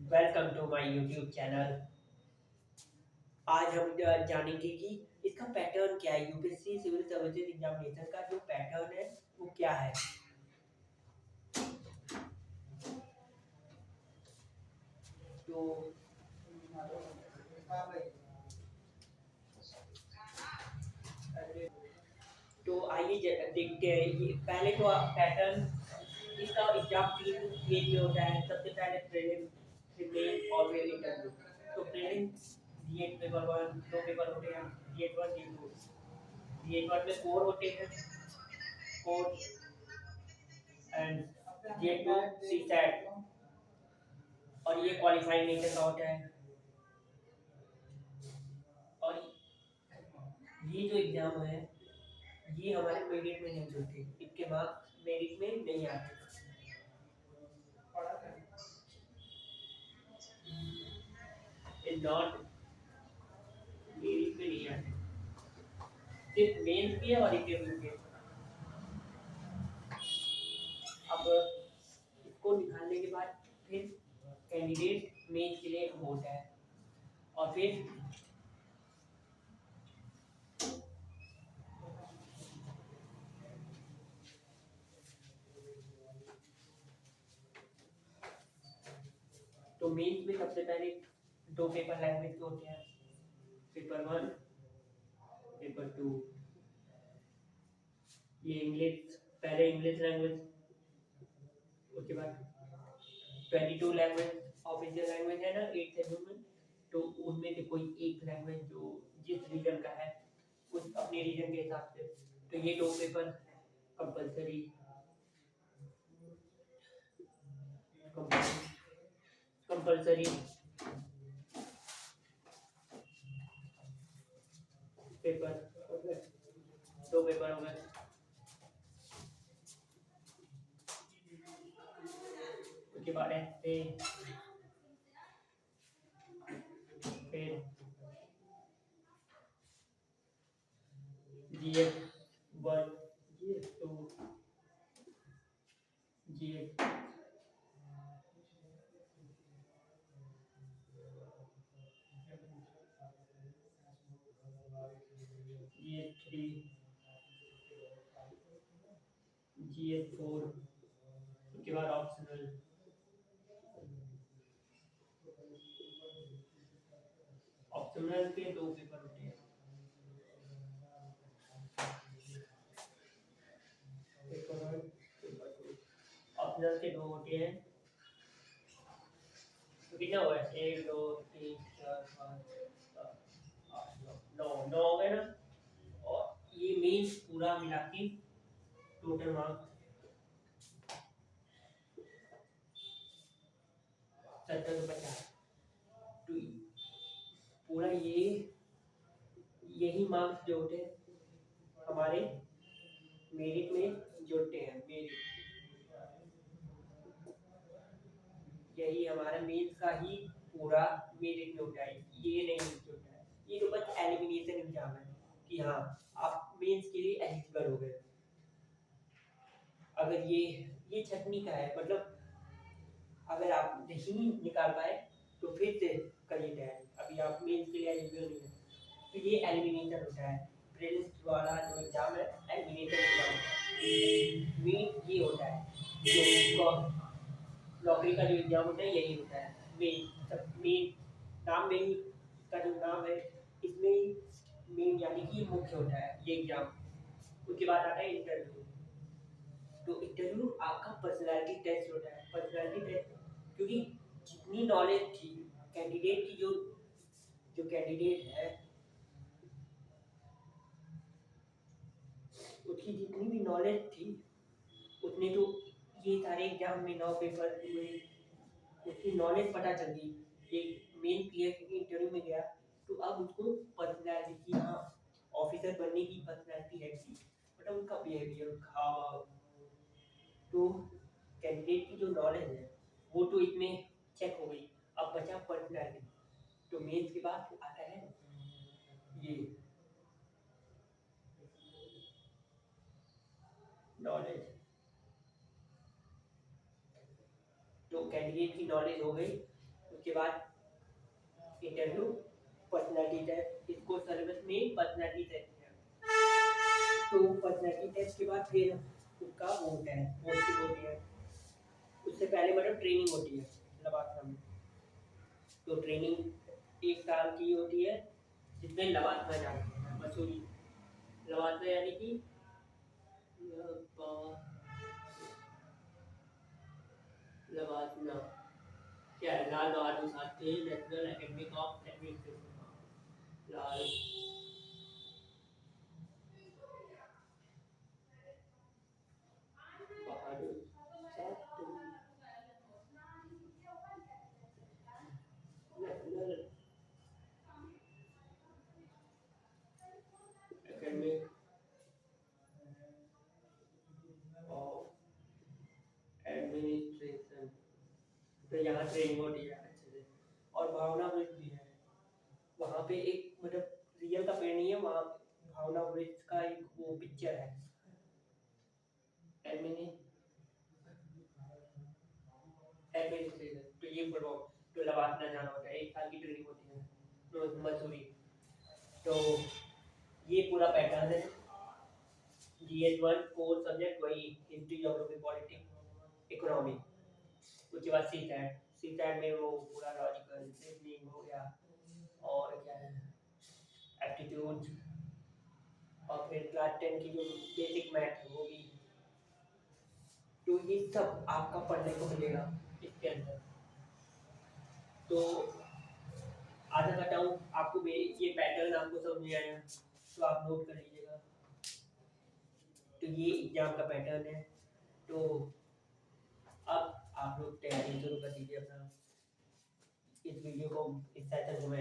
Welcome to my YouTube channel. आज हम जानेंगे कि इसका पैटर्न क्या है। यूपीएससी सिविल सर्विसेज एग्जामिनेशन का जो पैटर्न है वो क्या है। तो आइए देखते हैं। ये पहले तो पैटर्न इसका एग्जाम तीन फेज में होता है। सबसे पहले प्रीलिम्स, मेन और फिर इंटरव्यू। तो प्रीलिम्स जीएट पेपर वन, दो पेपर होते हैं, GS one GS two. GS one में कोर होते हैं, core and GS two CSAT. और ये क्वालिफाइंग नेचर का होता है। और ये जो एग्जाम है ये हमारे मेरिट में नहीं चलते, इनके मार्क्स मेरिट में नहीं आते। नॉट मेरिट में नहीं आते, सिर्फ मेंस के और इंटरव्यू के। अब इसको निकालने के बाद फिर कैंडिडेट मेंस के लिए होता है। और फिर तो मेंस में सबसे पहले दो पेपर लैंग्वेज के होते हैं, पेपर वन, पेपर टू। ये इंग्लिश, पहले इंग्लिश लैंग्वेज, उसके बाद 22 लैंग्वेज ऑफिशियल लैंग्वेज है ना 8 शेड्यूल में। तो उनमें से कोई एक लैंग्वेज जो जिस रीजन का है उस अपने रीजन के हिसाब से। तो ये दो पेपर कंपलसरी कंपलसरी पेपर हो गए, दो पेपर हो गए। उसके बाद है फिर GS one, GS two, GS GS three, GS four. उसके बाद ऑप्शनल, ऑप्शनल के दो पेपर होते हैं, paper one, paper two. Optional के दो होते हैं। तो कितना हुआ है? एक दो तीन चार पाँच सात आठ नौ, नौ हो गए ना। और ये मेंस पूरा मिला के टोटल मार्क्स 70 से 50। तो पूरा ये यही मार्क्स जो होते हैं हमारे मेरिट में जुड़ते हैं। मेरिट यही हमारा मेंस का ही पूरा मेरिट में होता है, ये नहीं जुड़ता है। ये तो बस एलिमिनेशन एग्जाम है कि हाँ आप मेंस के लिए एलिजिबल हो गए। अगर ये छटनी का है, मतलब अगर आप नहीं निकाल पाए तो फिर से करिए तैयारी। अभी आप मेंस के लिए एलिजिबल नहीं है तो ये एलिमिनेशन होता है। प्रीलिम्स वाला जो एग्जाम है एलिमिनेशन एग्जाम होता है। मेन ये होता है जो नौकरी का जो एग्जाम होता है यही होता है। मेन नाम में ही, इसका जो नाम है इसमें ही मेन यानी कि मुख्य होता है ये एग्जाम। उसके बाद आता है इंटरव्यू। तो इंटरव्यू आपका पर्सनालिटी टेस्ट होता है। पर्सनालिटी टेस्ट क्योंकि जितनी नॉलेज थी कैंडिडेट की, जो जो कैंडिडेट है उसकी जितनी भी नॉलेज थी उतने तो ये सारे एग्जाम में 9 पेपर हुए, उसकी नॉलेज पता चल गई। ये मेन क्लियर क्योंकि इंटरव्यू में गया तो अब उसको पर्सनैलिटी की, हाँ ऑफिसर बनने की पर्सनैलिटी है कि मतलब उनका बिहेवियर, उनका हाव भाव। तो कैंडिडेट की जो नॉलेज है वो तो इसमें चेक हो गई। अब बचा पर्सनैलिटी। तो मेंस के बाद आता है ये नॉलेज। तो कैंडिडेट की नॉलेज हो गई, उसके बाद इंटरव्यू, पर्सनालिटी टेस्ट, इसको सिलेबस में पर्सनालिटी टेस्ट है। तो पर्सनालिटी टेस्ट के बाद फिर उसका वो होता है, पोस्टिंग होती है। उससे पहले मतलब ट्रेनिंग होती है लवासा में। तो ट्रेनिंग 1 साल की होती है, जिसमें लवासा जाते हैं, मसूरी लवासा, यानी कि लवासा क्या है, Lal Bahadur Shastri national academy of administration, Lal Bahadur Shastri national academy of administration. तो यहाँ ट्रेनिंग होती है अच्छे से। और भावना वृक्ष भी है वहाँ पे, एक मतलब रियल का पेड़ नहीं है वहाँ, भावना वृक्ष का एक वो पिक्चर है। एडमिनिस्ट्रेशन तो ये पढ़ो, तो लवासना जाना होता है, 1 साल की ट्रेनिंग होती है, तो मसूरी। तो ये पूरा पैटर्न है। GS1 कोर सब्जेक्ट वही हिस्ट्री, ज्योग्राफी, पॉलिटिक्स, इकोनॉमी। उसके बाद सी सैट में वो पूरा लॉजिकल रीजनिंग हो गया, और क्या है, एप्टीट्यूड, और फिर क्लास 10 की जो बेसिक मैथ है वो भी। तो ये सब आपका पढ़ने को मिलेगा इसके अंदर। तो आशा करता हूँ आपको ये पैटर्न आपको समझ में आया, तो आप नोट कर लीजिएगा। तो ये एग्जाम का पैटर्न है। तो अब आप लोग तैयारी शुरू कर दीजिए अपना। इस वीडियो को, इस सेशन को मैं